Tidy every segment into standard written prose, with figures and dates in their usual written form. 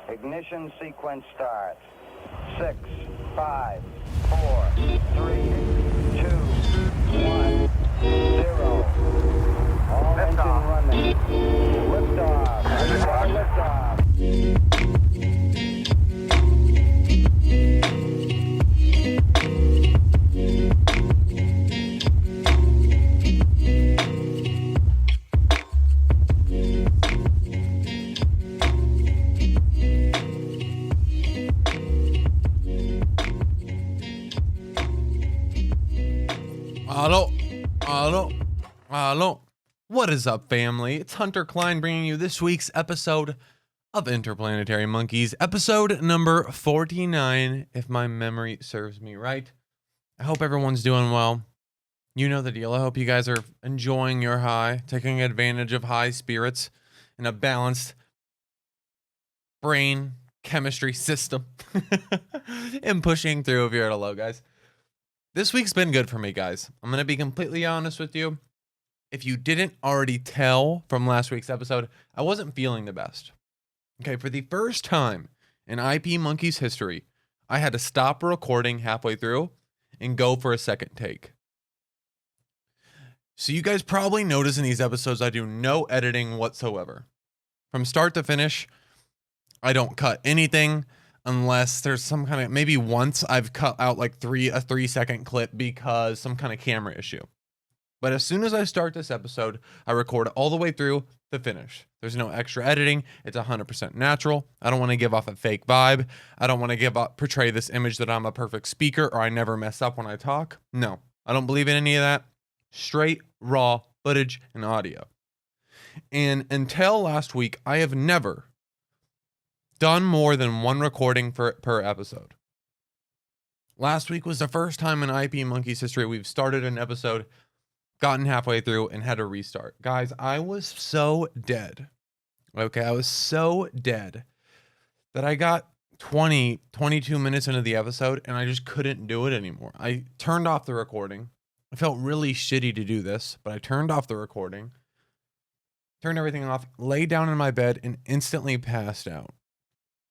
Ignition sequence starts. 6, 5, 4, 3, 2, 1, 0. All engine running. Liftoff. Liftoff. Hello. What is up, family? It's Hunter Klein bringing you this week's episode of Interplanetary Monkeys, episode number 49, if my memory serves me right. I hope everyone's doing well. You know the deal. I hope you guys are enjoying your high, taking advantage of high spirits and a balanced brain chemistry system and pushing through if you're at a low, guys. This week's been good for me, guys. I'm going to be completely honest with you. If you didn't already tell from last week's episode, I wasn't feeling the best. Okay, for the first time in IP Monkeys history, I had to stop recording halfway through and go for a second take. So you guys probably notice in these episodes, I do no editing whatsoever. From start to finish, I don't cut anything unless there's some kind of, maybe once I've cut out like a 3-second clip because some kind of camera issue. But as soon as I start this episode, I record all the way through the finish. There's no extra editing. It's 100% natural. I don't want to give off a fake vibe. I don't want to portray this image that I'm a perfect speaker or I never mess up when I talk. No, I don't believe in any of that. Straight, raw footage and audio. And until last week, I have never done more than one recording per episode. Last week was the first time in IP Monkeys history we've started an episode, gotten halfway through, and had to restart. Guys, I was so dead. Okay, I was so dead that I got 22 minutes into the episode and I just couldn't do it anymore. I turned off the recording. I felt really shitty to do this, but I turned off the recording, turned everything off, laid down in my bed, and instantly passed out.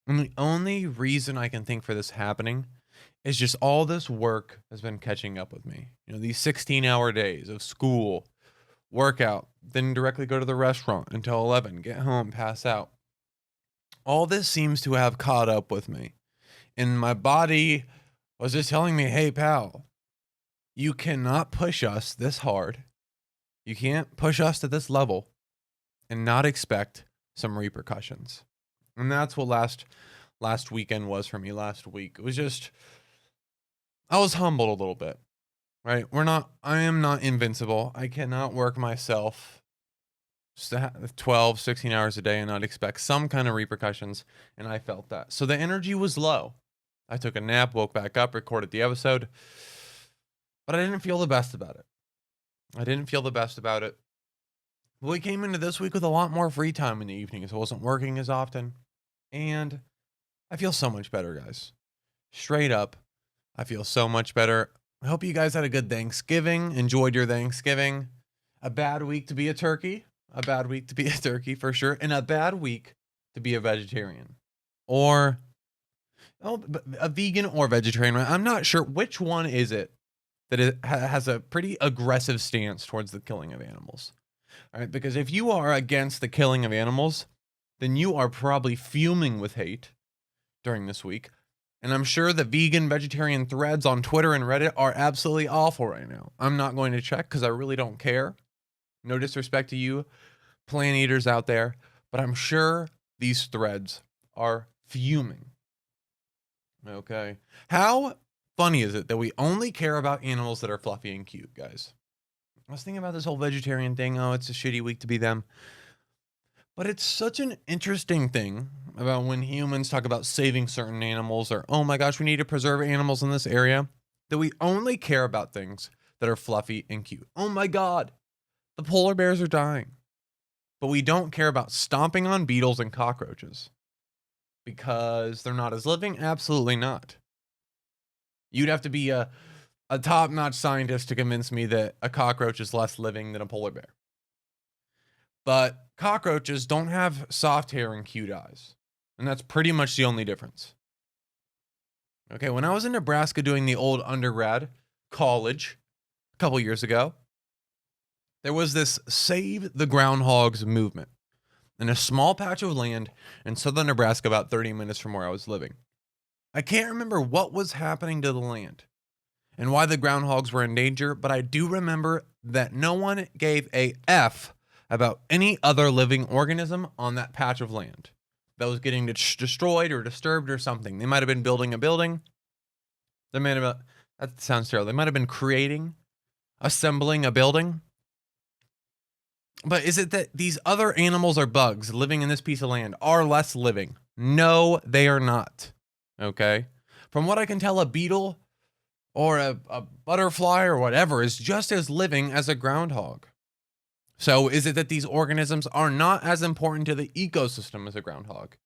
And the only reason I can think for this happening is just all this work has been catching up with me. You know, these 16-hour days of school, workout, then directly go to the restaurant until 11, get home, pass out. All this seems to have caught up with me. And my body was just telling me, hey, pal, you cannot push us this hard. You can't push us to this level and not expect some repercussions. And that's what last weekend was for me last week. It was just, I was humbled a little bit, right? I am not invincible. I cannot work myself 12, 16 hours a day and not expect some kind of repercussions. And I felt that. So the energy was low. I took a nap, woke back up, recorded the episode, but I didn't feel the best about it. We came into this week with a lot more free time in the evenings. I wasn't working as often. And I feel so much better, guys. Straight up, I feel so much better. I hope you guys had a good Thanksgiving. Enjoyed your Thanksgiving. A bad week to be a turkey. For sure. And a bad week to be a vegetarian. Or a vegan or vegetarian. I'm not sure which one is it that has a pretty aggressive stance towards the killing of animals. All right, because if you are against the killing of animals, then you are probably fuming with hate during this week. And I'm sure the vegan, vegetarian threads on Twitter and Reddit are absolutely awful right now. I'm not going to check because I really don't care. No disrespect to you plant eaters out there, but I'm sure these threads are fuming. Okay. How funny is it that we only care about animals that are fluffy and cute, guys? I was thinking about this whole vegetarian thing. Oh, it's a shitty week to be them. But it's such an interesting thing about when humans talk about saving certain animals or, oh my gosh, we need to preserve animals in this area, that we only care about things that are fluffy and cute. Oh my God, the polar bears are dying. But we don't care about stomping on beetles and cockroaches because they're not as living? Absolutely not. You'd have to be a top-notch scientist to convince me that a cockroach is less living than a polar bear. But cockroaches don't have soft hair and cute eyes. And that's pretty much the only difference. Okay, when I was in Nebraska doing the old undergrad college a couple years ago, there was this Save the Groundhogs movement in a small patch of land in southern Nebraska, about 30 minutes from where I was living. I can't remember what was happening to the land and why the groundhogs were in danger, but I do remember that no one gave a F about any other living organism on that patch of land that was getting destroyed or disturbed or something. They might have been building a building. That sounds terrible. They might have been assembling a building. But is it that these other animals or bugs living in this piece of land are less living? No, they are not. Okay? From what I can tell, a beetle or a butterfly or whatever is just as living as a groundhog. So is it that these organisms are not as important to the ecosystem as a groundhog?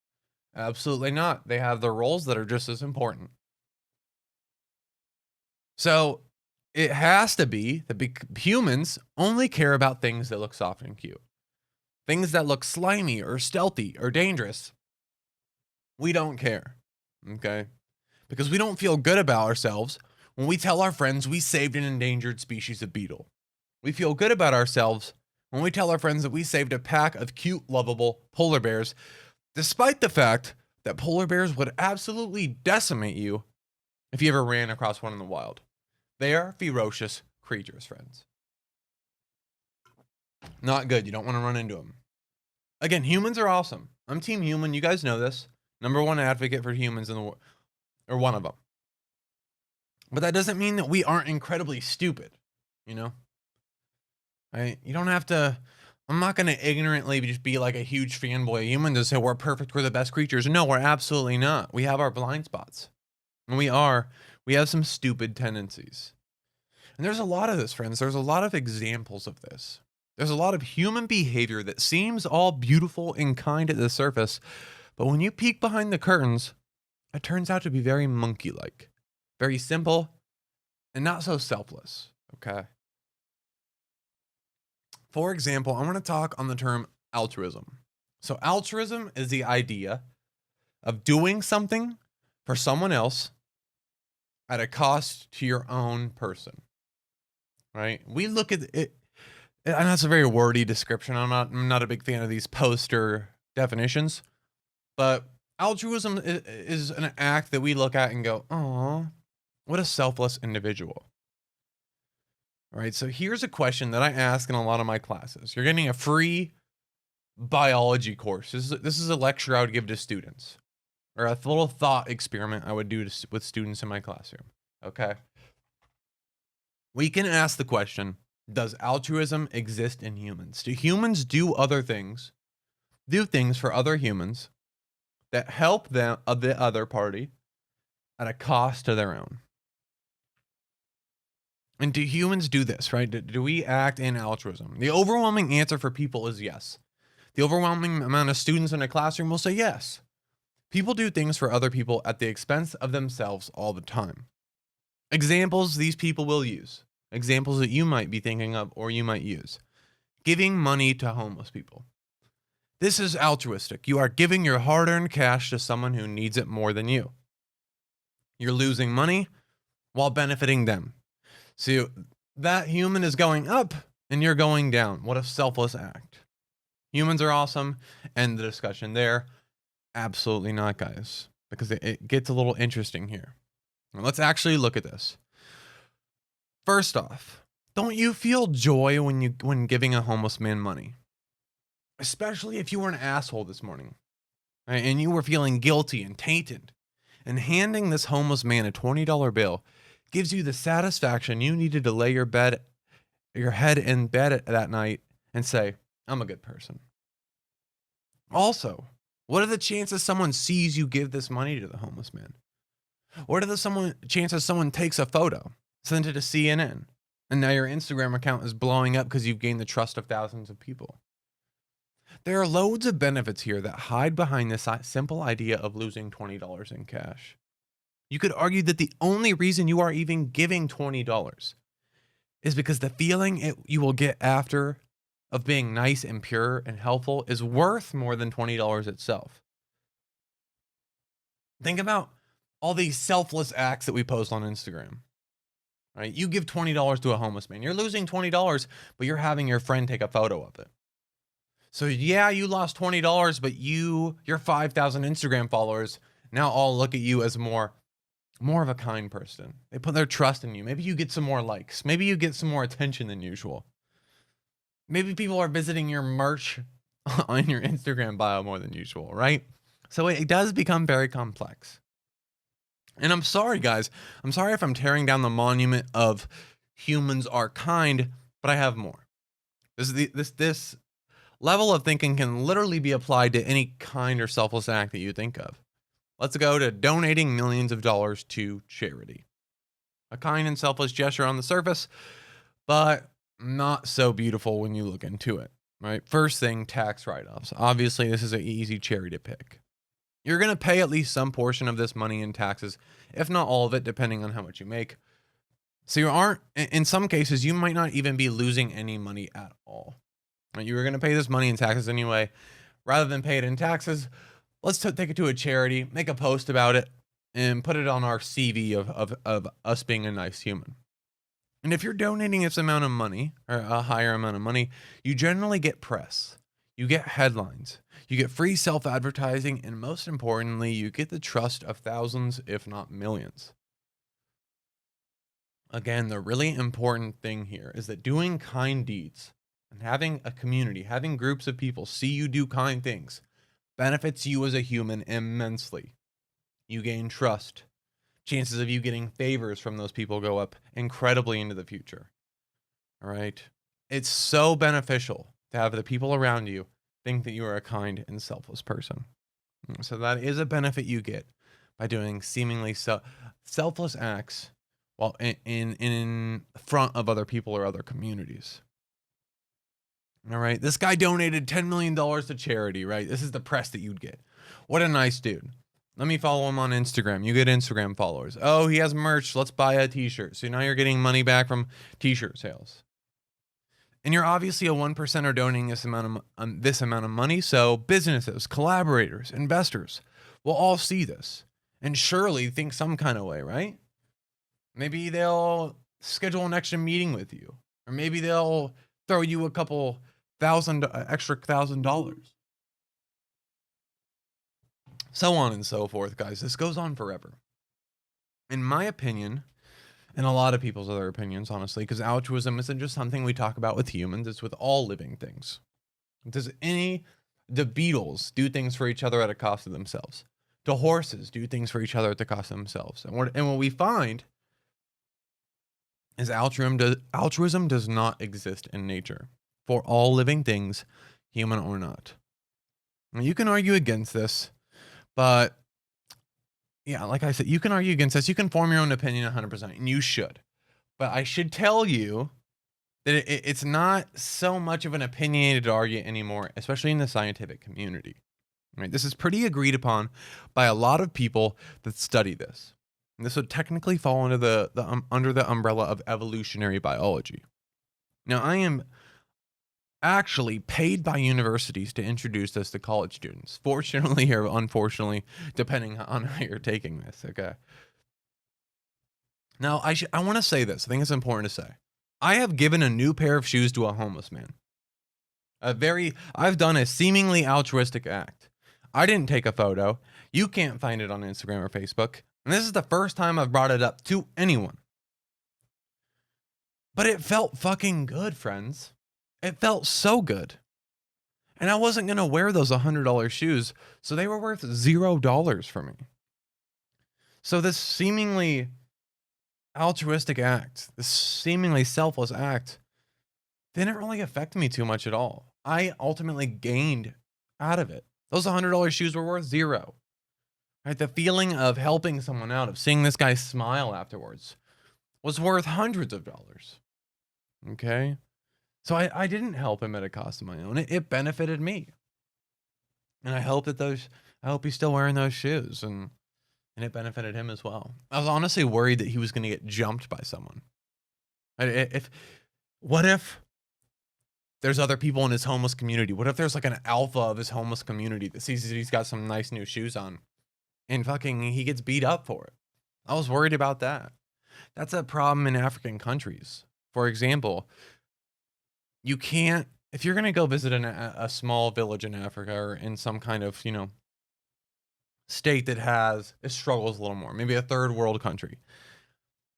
Absolutely not. They have their roles that are just as important. So it has to be that humans only care about things that look soft and cute. Things that look slimy or stealthy or dangerous, we don't care. Okay? Because we don't feel good about ourselves when we tell our friends we saved an endangered species of beetle. We feel good about ourselves when we tell our friends that we saved a pack of cute, lovable polar bears, despite the fact that polar bears would absolutely decimate you if you ever ran across one in the wild. They are ferocious creatures, friends. Not good. You don't want to run into them. Again, humans are awesome. I'm team human. You guys know this. Number one advocate for humans in the world, or one of them. But that doesn't mean that we aren't incredibly stupid, you know? Right? You don't have to. I'm not going to ignorantly just be like a huge fanboy of humans and say we're perfect, we're the best creatures. No, we're absolutely not. We have our blind spots. And we have some stupid tendencies. And there's a lot of this, friends. There's a lot of examples of this. There's a lot of human behavior that seems all beautiful and kind at the surface, but when you peek behind the curtains, it turns out to be very monkey-like, very simple, and not so selfless, okay? For example, I want to talk on the term altruism. So altruism is the idea of doing something for someone else at a cost to your own person, right? We look at it, and that's a very wordy description. I'm not a big fan of these poster definitions, but altruism is an act that we look at and go, oh, what a selfless individual. All right, so here's a question that I ask in a lot of my classes. You're getting a free biology course. This is a lecture I would give to students, or a little thought experiment I would do with students in my classroom. Okay. We can ask the question, does altruism exist in humans? Do humans do things for other humans that help them, the other party, at a cost to their own? And do humans do this, right? Do we act in altruism? The overwhelming answer for people is yes. The overwhelming amount of students in a classroom will say yes. People do things for other people at the expense of themselves all the time. Examples these people will use. Examples that you might be thinking of or you might use. Giving money to homeless people. This is altruistic. You are giving your hard-earned cash to someone who needs it more than you. You're losing money while benefiting them. So that human is going up and you're going down. What a selfless act. Humans are awesome. End the discussion there. Absolutely not, guys, because it gets a little interesting here. Now, let's actually look at this. First off, don't you feel joy when giving a homeless man money? Especially if you were an asshole this morning, right, and you were feeling guilty and tainted, and handing this homeless man a $20 bill gives you the satisfaction you needed to lay your head in bed that night and say, I'm a good person. Also, what are the chances someone sees you give this money to the homeless man? What are the chances someone takes a photo, sends it to CNN, and now your Instagram account is blowing up because you've gained the trust of thousands of people? There are loads of benefits here that hide behind this simple idea of losing $20 in cash. You could argue that the only reason you are even giving $20 is because the feeling you will get after of being nice and pure and helpful is worth more than $20 itself. Think about all these selfless acts that we post on Instagram. Right? You give $20 to a homeless man. You're losing $20, but you're having your friend take a photo of it. So yeah, you lost $20, but your 5,000 Instagram followers now all look at you as more of a kind person. They put their trust in you. Maybe you get some more likes. Maybe you get some more attention than usual. Maybe people are visiting your merch on your Instagram bio more than usual, right? So it does become very complex. And I'm sorry, guys. I'm sorry if I'm tearing down the monument of humans are kind, but I have more. This level of thinking can literally be applied to any kind or selfless act that you think of. Let's go to donating millions of dollars to charity. A kind and selfless gesture on the surface, but not so beautiful when you look into it, right? First thing, tax write-offs. Obviously, this is an easy cherry to pick. You're going to pay at least some portion of this money in taxes, if not all of it, depending on how much you make. So you aren't, in some cases, you might not even be losing any money at all. Right? You were going to pay this money in taxes anyway. Rather than pay it in taxes, let's take it to a charity, make a post about it, and put it on our CV of us being a nice human. And if you're donating this amount of money, or a higher amount of money, you generally get press. You get headlines. You get free self-advertising, and most importantly, you get the trust of thousands, if not millions. Again, the really important thing here is that doing kind deeds and having a community, having groups of people see you do kind things, benefits you as a human immensely. You gain trust. Chances of you getting favors from those people go up incredibly into the future. All right? It's so beneficial to have the people around you think that you are a kind and selfless person. So that is a benefit you get by doing seemingly selfless acts while in front of other people or other communities. All right, this guy donated $10 million to charity, right? This is the press that you'd get. What a nice dude. Let me follow him on Instagram. You get Instagram followers. Oh, he has merch. Let's buy a t-shirt. So now you're getting money back from t-shirt sales. And you're obviously a 1%er donating this amount of money. So businesses, collaborators, investors will all see this and surely think some kind of way, right? Maybe they'll schedule an extra meeting with you, or maybe they'll throw you a couple extra $1,000. So on and so forth, guys. This goes on forever. In my opinion, and a lot of people's other opinions, honestly, because altruism isn't just something we talk about with humans, it's with all living things. The Beatles do things for each other at a cost of themselves. The horses do things for each other at the cost of themselves. And what we find is altruism does not exist in nature for all living things, human or not. Now, you can argue against this, but yeah, like I said, you can argue against this. You can form your own opinion 100%, and you should. But I should tell you that it's not so much of an opinionated argument anymore, especially in the scientific community. Right? This is pretty agreed upon by a lot of people that study this. And this would technically fall under under the umbrella of evolutionary biology. Now, I am actually paid by universities to introduce this to college students. Fortunately or unfortunately, depending on how you're taking this, okay? Now, I want to say this. I think it's important to say. I have given a new pair of shoes to a homeless man. I've done a seemingly altruistic act. I didn't take a photo. You can't find it on Instagram or Facebook. And this is the first time I've brought it up to anyone. But it felt fucking good, friends. It felt so good. And I wasn't going to wear those $100 shoes, so they were worth $0 for me. So this seemingly altruistic act, this seemingly selfless act, didn't really affect me too much at all. I ultimately gained out of it. Those $100 shoes were worth $0. Right? The feeling of helping someone out, of seeing this guy smile afterwards, was worth hundreds of dollars. Okay? So I didn't help him at a cost of my own. It benefited me. And I hope he's still wearing those shoes, and it benefited him as well. I was honestly worried that he was going to get jumped by someone. What if there's other people in his homeless community? What if there's like an alpha of his homeless community that sees that he's got some nice new shoes on and fucking he gets beat up for it. I was worried about that. That's a problem in African countries. For example, you can't, if you're going to go visit a small village in Africa or in some kind of, state that it struggles a little more, maybe a third world country.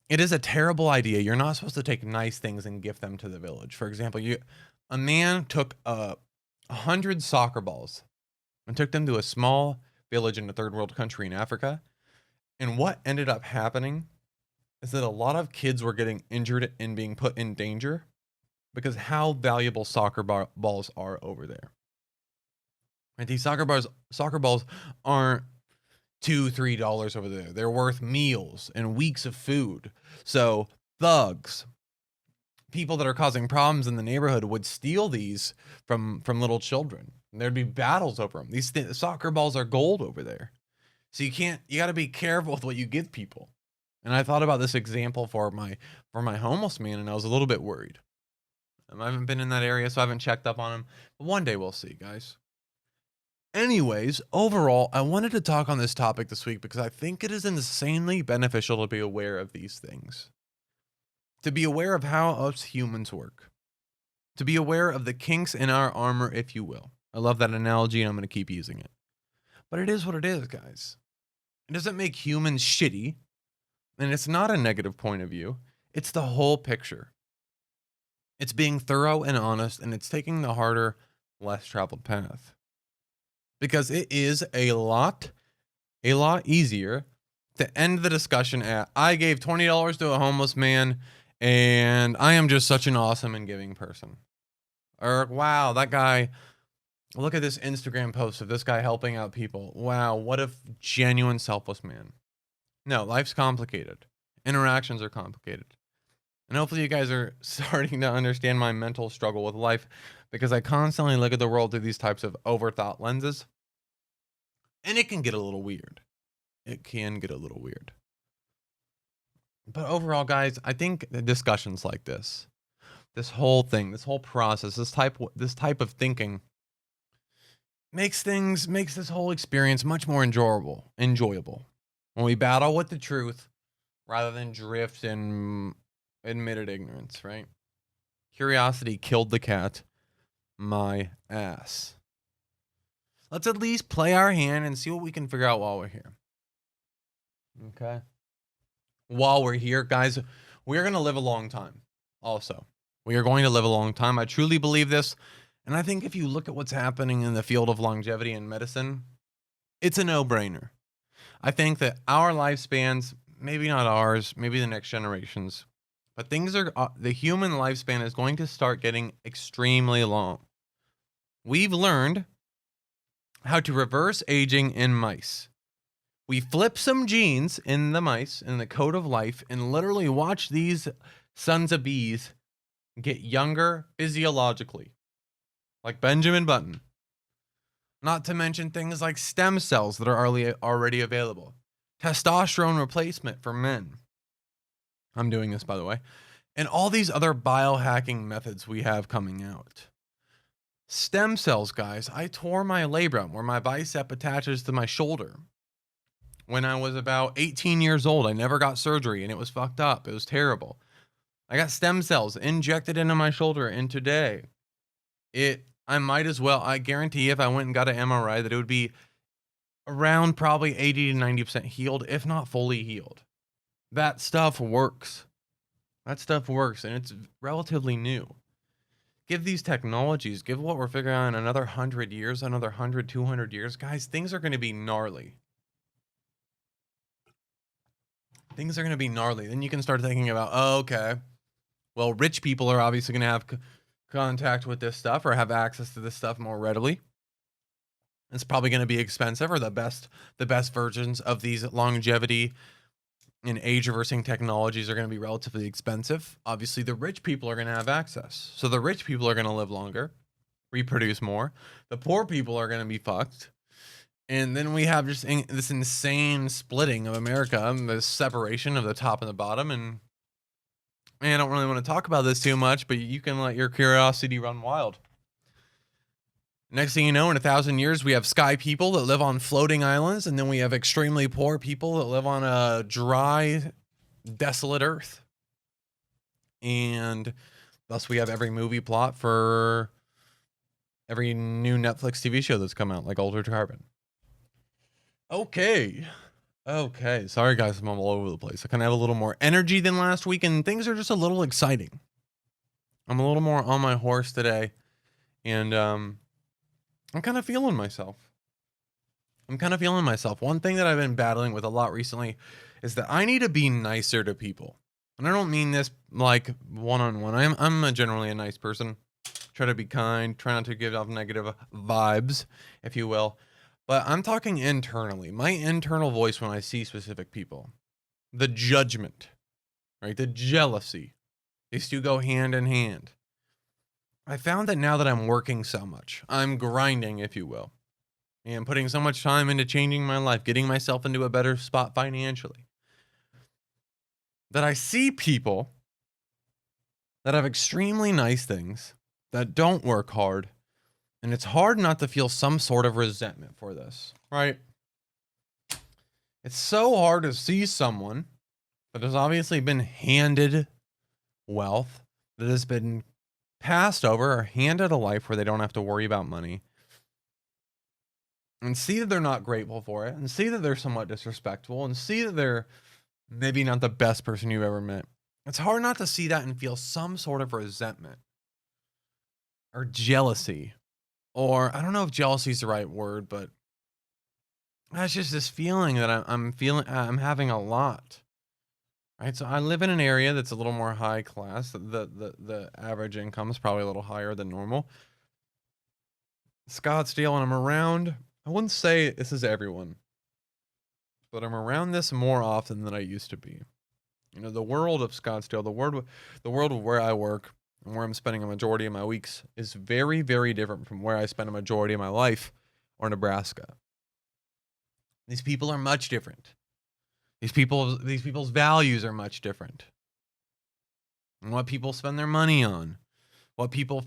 It is a terrible idea. You're not supposed to take nice things and gift them to the village. For example, a man took 100 soccer balls and took them to a small village in a third world country in Africa. And what ended up happening is that a lot of kids were getting injured and being put in danger because how valuable balls are over there. And these soccer balls aren't $2-3 over there. They're worth meals and weeks of food. So thugs, people that are causing problems in the neighborhood, would steal these from little children. And there'd be battles over them. These soccer balls are gold over there. So you got to be careful with what you give people. And I thought about this example for my homeless man, and I was a little bit worried. I haven't been in that area, so I haven't checked up on him. But one day we'll see, guys. Anyways, overall, I wanted to talk on this topic this week because I think it is insanely beneficial to be aware of these things. To be aware of how us humans work. To be aware of the kinks in our armor, if you will. I love that analogy, and I'm going to keep using it. But it is what it is, guys. It doesn't make humans shitty, and it's not a negative point of view. It's the whole picture. It's being thorough and honest, and it's taking the harder, less traveled path. Because it is a lot easier to end the discussion at, I gave $20 to a homeless man, and I am just such an awesome and giving person. Or, wow, that guy, look at this Instagram post of this guy helping out people. Wow, what a genuine selfless man. No, life's complicated. Interactions are complicated. And hopefully you guys are starting to understand my mental struggle with life, because I constantly look at the world through these types of overthought lenses. And it can get a little weird. But overall, guys, I think the discussions like this whole thing, this whole process, this type of thinking makes this whole experience much more enjoyable. When we battle with the truth rather than drift in admitted ignorance, right? Curiosity killed the cat. My ass. Let's at least play our hand and see what we can figure out while we're here. Okay. While we're here, guys, we're going to live a long time. Also, we are going to live a long time. I truly believe this. And I think if you look at what's happening in the field of longevity and medicine, it's a no-brainer. I think that our lifespans, maybe not ours, maybe the next generations, but the human lifespan is going to start getting extremely long. We've learned how to reverse aging in mice. We flip some genes in the mice in the code of life and literally watch these sons of bees get younger physiologically, like Benjamin Button. Not to mention things like stem cells that are already available. Testosterone replacement for men. I'm doing this, by the way. And all these other biohacking methods we have coming out. Stem cells, guys. I tore my labrum, where my bicep attaches to my shoulder, when I was about 18 years old. I never got surgery, and it was fucked up. It was terrible. I got stem cells injected into my shoulder, and today, I might as well, I guarantee if I went and got an MRI that it would be around probably 80 to 90% healed, if not fully healed. That stuff works. And it's relatively new. Give these technologies, give what we're figuring out in another 100 years, another 100, 200 years. Guys, things are going to be gnarly. Then you can start thinking about, okay, well, rich people are obviously going to have contact with this stuff or have access to this stuff more readily. It's probably going to be expensive, or the best versions of these longevity and age reversing technologies are going to be relatively expensive. Obviously, the rich people are going to have access. So the rich people are going to live longer, reproduce more. The poor people are going to be fucked. And then we have just this insane splitting of America, this separation of the top and the bottom. And I don't really want to talk about this too much, but you can let your curiosity run wild. Next thing you know, in 1,000 years, we have sky people that live on floating islands, and then we have extremely poor people that live on a dry, desolate earth. And thus we have every movie plot for every new Netflix TV show that's come out, like Altered Carbon. Okay. Sorry, guys, I'm all over the place. I kind of have a little more energy than last week, and things are just a little exciting. I'm a little more on my horse today, and I'm kind of feeling myself. One thing that I've been battling with a lot recently is that I need to be nicer to people. And I don't mean this like one-on-one. I'm generally a nice person. Try to be kind, try not to give off negative vibes, if you will. But I'm talking internally. My internal voice when I see specific people. The judgment, right? The jealousy. These two go hand in hand. I found that now that I'm working so much, I'm grinding, if you will, and putting so much time into changing my life, getting myself into a better spot financially, that I see people that have extremely nice things, that don't work hard, and it's hard not to feel some sort of resentment for this, right? It's so hard to see someone that has obviously been handed wealth, that has been passed over or handed a life where they don't have to worry about money, and see that they're not grateful for it, and see that they're somewhat disrespectful, and see that they're maybe not the best person you've ever met. It's hard not to see that and feel some sort of resentment or jealousy, or I don't know if jealousy is the right word, but that's just this feeling that I'm having a lot. Right, so I live in an area that's a little more high class. The average income is probably a little higher than normal. Scottsdale, and I'm around. I wouldn't say this is everyone, but I'm around this more often than I used to be. You know, the world of Scottsdale, the world of where I work and where I'm spending a majority of my weeks is very, very different from where I spend a majority of my life, or Nebraska. These people are much different. These people's values are much different. And what people spend their money on, what people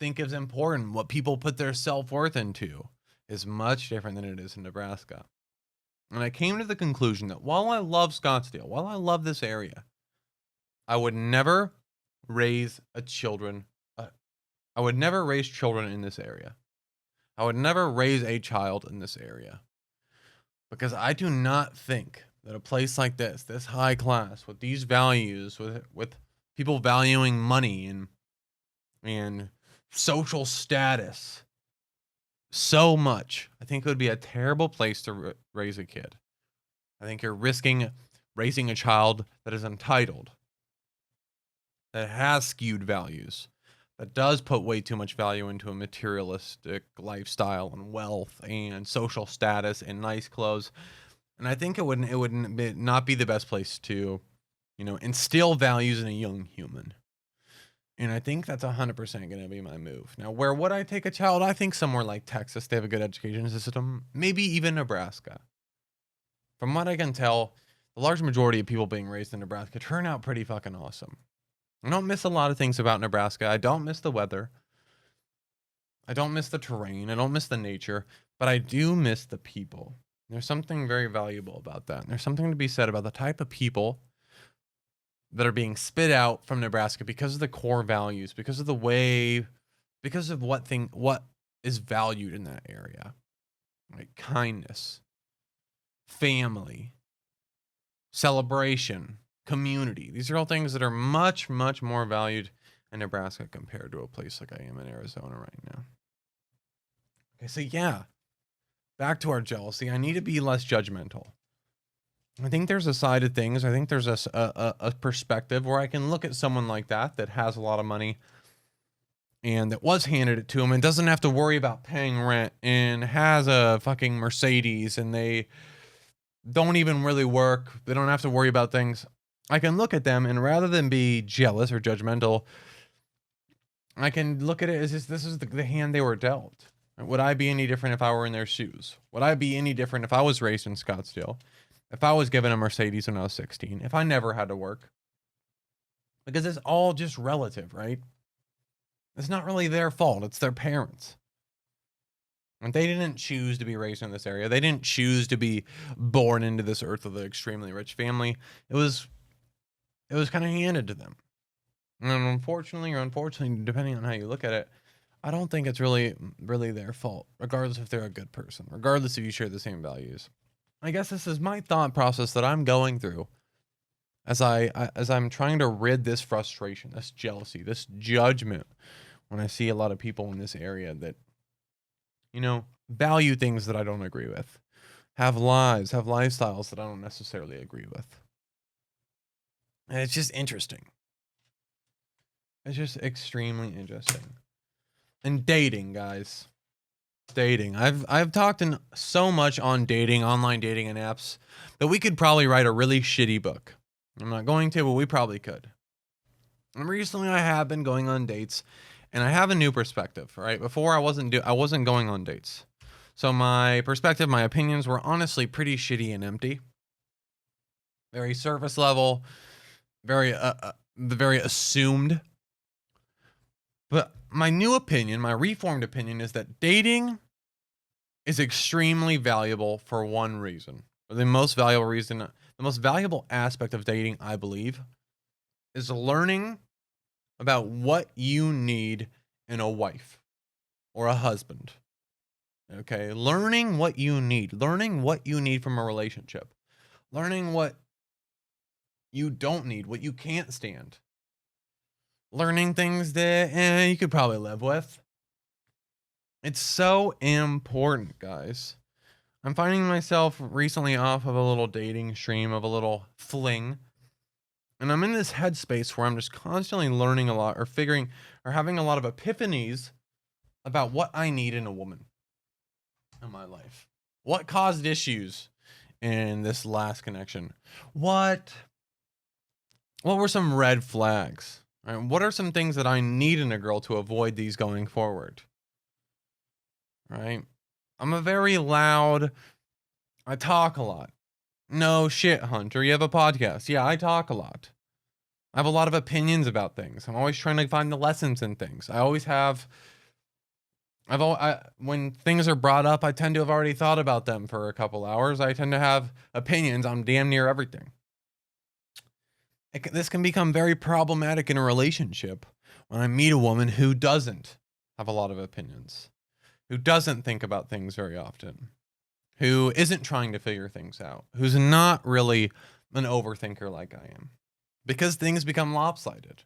think is important, what people put their self-worth into is much different than it is in Nebraska. And I came to the conclusion that while I love Scottsdale, while I love this area, I would never raise children in this area. I would never raise a child in this area. Because I do not think that a place like this high class, with these values, with people valuing money and social status so much, I think it would be a terrible place to raise a kid. I think you're risking raising a child that is entitled, that has skewed values, that does put way too much value into a materialistic lifestyle and wealth and social status and nice clothes. And I think it would not be the best place to, instill values in a young human. And I think that's 100% going to be my move. Now, where would I take a child? I think somewhere like Texas. They have a good education system. Maybe even Nebraska. From what I can tell, the large majority of people being raised in Nebraska turn out pretty fucking awesome. I don't miss a lot of things about Nebraska. I don't miss the weather. I don't miss the terrain. I don't miss the nature. But I do miss the people. There's something very valuable about that. And there's something to be said about the type of people that are being spit out from Nebraska because of the core values, because of what is valued in that area. Like kindness, family, celebration, community. These are all things that are much, much more valued in Nebraska compared to a place like I am in Arizona right now. Okay, so yeah, back to our jealousy. I need to be less judgmental. I think there's a side of things. I think there's a perspective where I can look at someone like that has a lot of money and that was handed it to him and doesn't have to worry about paying rent and has a fucking Mercedes and they don't even really work. They don't have to worry about things. I can look at them and rather than be jealous or judgmental, I can look at it as just, this is the hand they were dealt. Would I be any different if I were in their shoes? Would I be any different if I was raised in Scottsdale? If I was given a Mercedes when I was 16? If I never had to work? Because it's all just relative, right? It's not really their fault. It's their parents. And they didn't choose to be raised in this area. They didn't choose to be born into this earth with an extremely rich family. It was kind of handed to them. And unfortunately, or unfortunately, depending on how you look at it, I don't think it's really their fault, regardless if they're a good person, regardless if you share the same values. I guess this is my thought process that I'm going through as I'm trying to rid this frustration, this jealousy, this judgment when I see a lot of people in this area that, value things that I don't agree with, have lifestyles that I don't necessarily agree with. And it's just interesting. It's just extremely interesting. And dating, guys. Dating. I've talked so much on dating, online dating and apps, that we could probably write a really shitty book. I'm not going to, but we probably could. And recently I have been going on dates, and I have a new perspective, right? Before I wasn't going on dates. So my perspective, my opinions were honestly pretty shitty and empty. Very surface level, very assumed. But my new opinion, my reformed opinion, is that dating is extremely valuable for one reason. The most valuable aspect of dating, I believe, is learning about what you need in a wife or a husband. Okay? Learning what you need from a relationship. Learning what you don't need, what you can't stand. Learning things that you could probably live with. It's so important, guys. I'm finding myself recently off of a little dating stream, of a little fling. And I'm in this headspace where I'm just constantly learning a lot, or having a lot of epiphanies about what I need in a woman in my life. What caused issues in this last connection? What were some red flags? Right? What are some things that I need in a girl to avoid these going forward? Right? I'm a very loud, I talk a lot. No shit, Hunter. You have a podcast. Yeah, I talk a lot. I have a lot of opinions about things. I'm always trying to find the lessons in things. I always have. When things are brought up, I tend to have already thought about them for a couple hours. I tend to have opinions on damn near everything. This can become very problematic in a relationship when I meet a woman who doesn't have a lot of opinions, who doesn't think about things very often, who isn't trying to figure things out, who's not really an overthinker like I am. Because things become lopsided.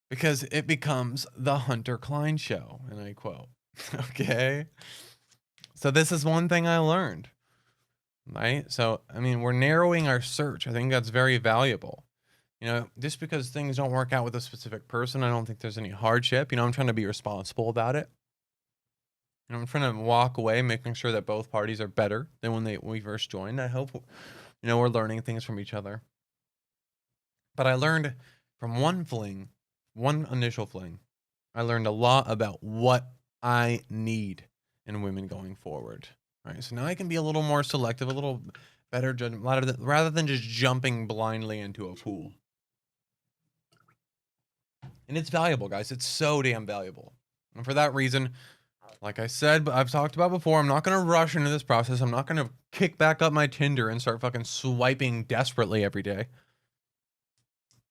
Because it becomes the Hunter Klein show, and I quote. Okay? So this is one thing I learned. Right? So, we're narrowing our search. I think that's very valuable. Just because things don't work out with a specific person, I don't think there's any hardship. I'm trying to be responsible about it. I'm trying to walk away, making sure that both parties are better than when we first joined. I hope, we're learning things from each other. But I learned from one initial fling, I learned a lot about what I need in women going forward. All right, so now I can be a little more selective, a little better judgment, rather than just jumping blindly into a pool. And it's valuable, guys. It's so damn valuable. And for that reason, like I said, but I've talked about before, I'm not going to rush into this process. I'm not going to kick back up my Tinder and start fucking swiping desperately every day.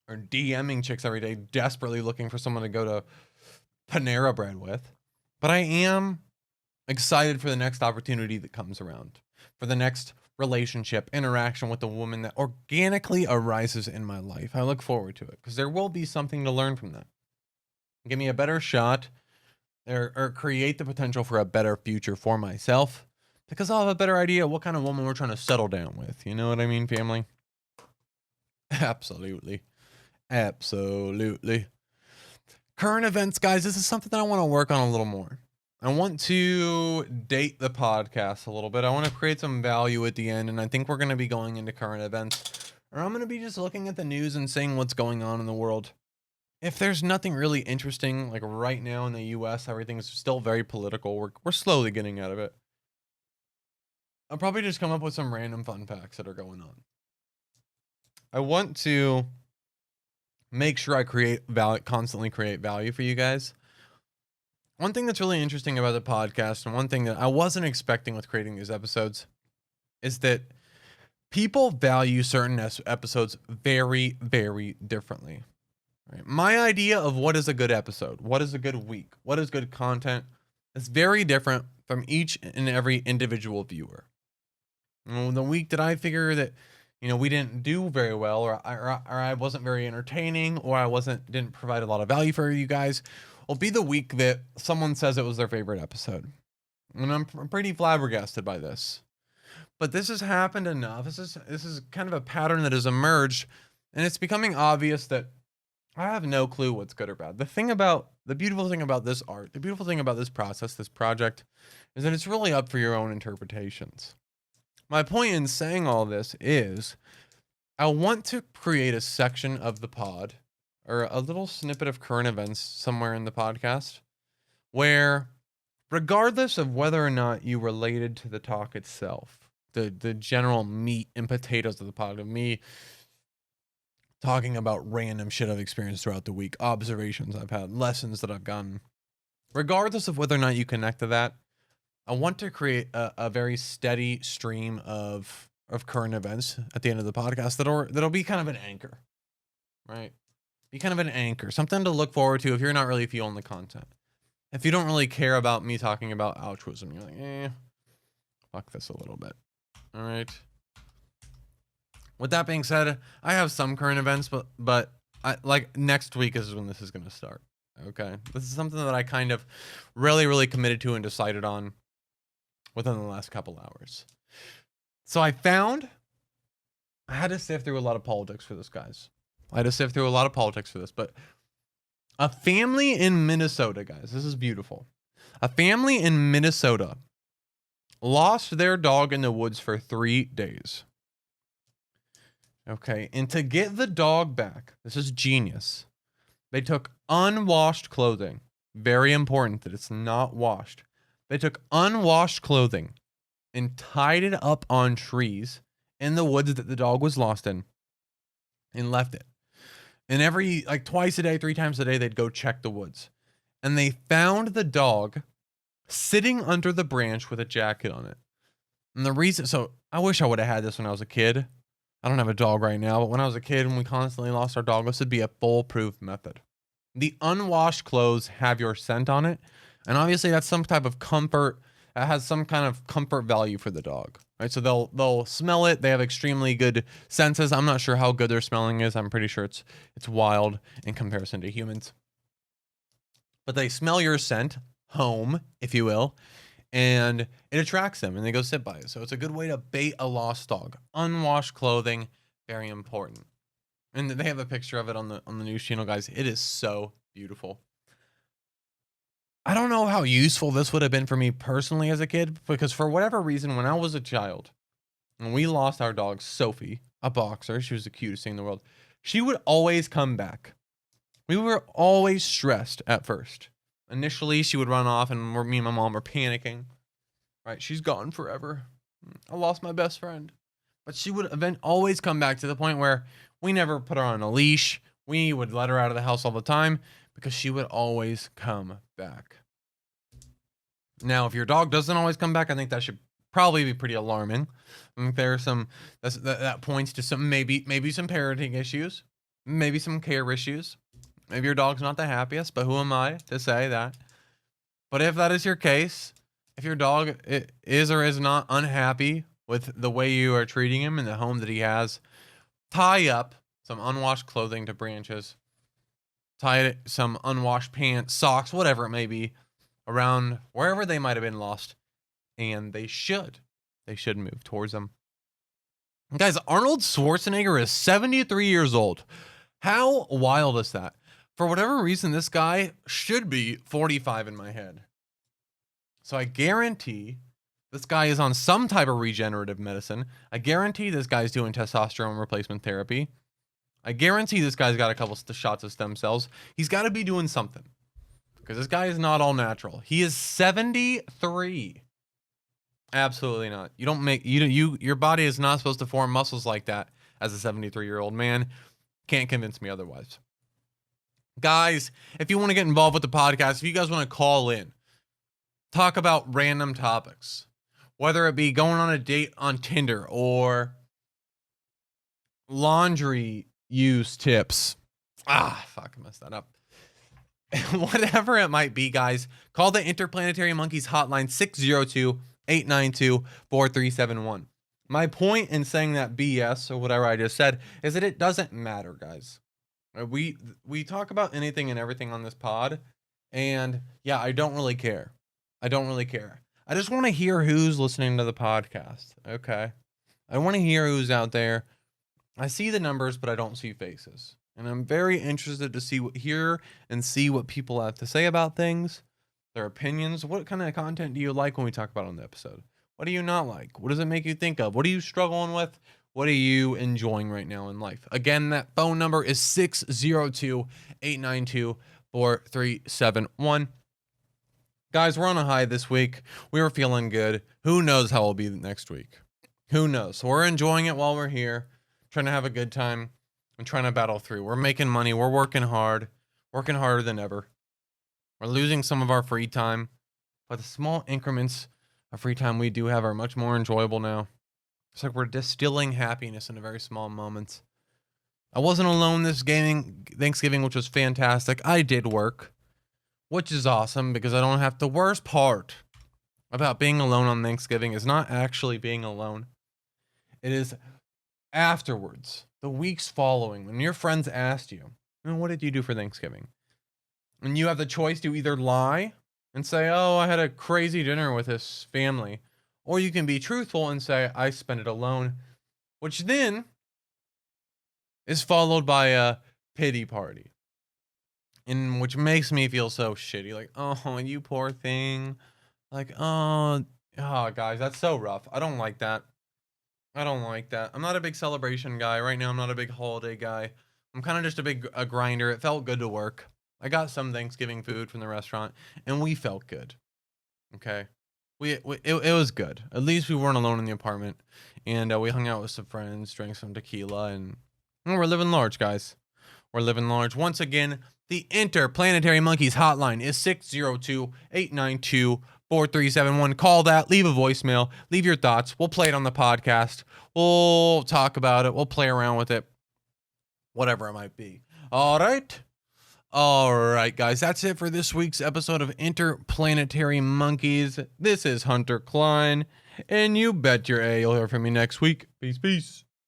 Or DMing chicks every day, desperately looking for someone to go to Panera Bread with. But I am excited for the next opportunity that comes around. For the next relationship, interaction with a woman that organically arises in my life. I look forward to it because there will be something to learn from that. Give me a better shot, or create the potential for a better future for myself, because I'll have a better idea what kind of woman we're trying to settle down with. You know what I mean, family? Absolutely. Absolutely. Current events, guys, this is something that I want to work on a little more. I want to date the podcast a little bit. I want to create some value at the end, and I think we're going to be going into current events, or I'm going to be just looking at the news and seeing what's going on in the world. If there's nothing really interesting, like right now in the U.S., everything's still very political. We're slowly getting out of it. I'll probably just come up with some random fun facts that are going on. I want to make sure I constantly create value for you guys. one thing that's really interesting about the podcast, and one thing that I wasn't expecting with creating these episodes, is that people value certain episodes very, very differently. Right? My idea of what is a good episode, what is a good week, what is good content, is very different from each and every individual viewer. The week that I figure that, we didn't do very well, or I wasn't very entertaining, or didn't provide a lot of value for you guys, will be the week that someone says it was their favorite episode. And I'm pretty flabbergasted by this. But this has happened enough. This is kind of a pattern that has emerged, and it's becoming obvious that I have no clue what's good or bad. The beautiful thing about this art, the beautiful thing about this process, this project, is that it's really up for your own interpretations. My point in saying all this is I want to create a section of the pod, or a little snippet of current events somewhere in the podcast, where regardless of whether or not you related to the talk itself, the general meat and potatoes of the pod, of me talking about random shit I've experienced throughout the week, observations I've had, lessons that I've gotten, regardless of whether or not you connect to that, I want to create a very steady stream of current events at the end of the podcast that'll be kind of an anchor, right? Be kind of an anchor, something to look forward to if you're not really feeling the content. If you don't really care about me talking about altruism, you're like, fuck this a little bit. All right. With that being said, I have some current events, but I, like, next week is when this is going to start. Okay. This is something that I kind of really, really committed to and decided on within the last couple hours. So I had to sift through a lot of politics for this, guys. But a family in Minnesota, guys, this is beautiful. A family in Minnesota lost their dog in the woods for 3 days. Okay, and to get the dog back, this is genius. They took unwashed clothing. Very important that it's not washed. They took unwashed clothing and tied it up on trees in the woods that the dog was lost in and left it. And twice a day, 3 times a day, they'd go check the woods. And they found the dog sitting under the branch with a jacket on it. And the reason, so I wish I would have had this when I was a kid. I don't have a dog right now, but when I was a kid and we constantly lost our dog, this would be a foolproof method. The unwashed clothes have your scent on it. And obviously that's some type of comfort. It has some kind of comfort value for the dog, right? So they'll smell it. They have extremely good senses. I'm not sure how good their smelling is. I'm pretty sure it's wild in comparison to humans. But they smell your scent, home, if you will, and it attracts them and they go sit by it. So it's a good way to bait a lost dog. Unwashed clothing, very important. And they have a picture of it on the news channel, guys. It is so beautiful. I don't know how useful this would have been for me personally as a kid, because for whatever reason, when I was a child, and we lost our dog, Sophie, a boxer, she was the cutest thing in the world, she would always come back. We were always stressed at first. Initially, she would run off, and me and my mom were panicking. Right? She's gone forever. I lost my best friend. But she would always come back, to the point where we never put her on a leash. We would let her out of the house all the time because she would always come back. Now, if your dog doesn't always come back, I think that should probably be pretty alarming. I think there are some that points to some maybe some parenting issues, maybe some care issues. Maybe your dog's not the happiest, but who am I to say that? But if that is your case, if your dog is or is not unhappy with the way you are treating him in the home that he has, tie up some unwashed clothing to branches, tie some unwashed pants, socks, whatever it may be, around wherever they might have been lost, and they should move towards them. Guys, Arnold Schwarzenegger is 73 years old. How wild is that? For whatever reason, this guy should be 45 in my head. So I guarantee this guy is on some type of regenerative medicine. I guarantee this guy's doing testosterone replacement therapy. I guarantee this guy's got a couple shots of stem cells. He's got to be doing something, because this guy is not all natural. He is 73. Absolutely not. You don't make your body is not supposed to form muscles like that as a 73-year-old man. Can't convince me otherwise. Guys, if you want to get involved with the podcast, if you guys want to call in, talk about random topics, whether it be going on a date on Tinder or laundry use tips. Fuck, I messed that up. Whatever it might be, guys, call the Interplanetary Monkeys hotline 602-892-4371. My point in saying that BS or whatever I just said is that it doesn't matter, guys. We talk about anything and everything on this pod, and yeah, I don't really care. I just want to hear who's listening to the podcast, okay? I want to hear who's out there. I see the numbers, but I don't see faces. And I'm very interested to hear and see what people have to say about things, their opinions. What kind of content do you like when we talk about on the episode? What do you not like? What does it make you think of? What are you struggling with? What are you enjoying right now in life? Again, that phone number is 602-892-4371. Guys, we're on a high this week. We were feeling good. Who knows how it'll be next week? Who knows? So we're enjoying it while we're here, trying to have a good time and trying to battle through. We're making money. We're working hard, working harder than ever. We're losing some of our free time, but the small increments of free time we do have are much more enjoyable now. It's like we're distilling happiness in a very small moments. I wasn't alone this Thanksgiving, which was fantastic. I did work, which is awesome because I don't have the worst part about being alone on Thanksgiving is not actually being alone. It is afterwards, the weeks following, when your friends asked you, what did you do for Thanksgiving? And you have the choice to either lie and say, oh, I had a crazy dinner with this family. Or you can be truthful and say, I spent it alone, which then is followed by a pity party. And which makes me feel so shitty. Like, oh, you poor thing. Like, oh, guys, that's so rough. I don't like that. I'm not a big celebration guy. Right now, I'm not a big holiday guy. I'm kind of just a grinder. It felt good to work. I got some Thanksgiving food from the restaurant, and we felt good. Okay? It was good. At least we weren't alone in the apartment. And we hung out with some friends, drank some tequila, and we're living large, guys. We're living large. Once again, the Interplanetary Monkeys hotline is 602-892-4371. Call that. Leave a voicemail. Leave your thoughts. We'll play it on the podcast. We'll talk about it. We'll play around with it. Whatever it might be. All right, guys. That's it for this week's episode of Interplanetary Monkeys. This is Hunter Klein. And you bet your A you'll hear from me next week. Peace.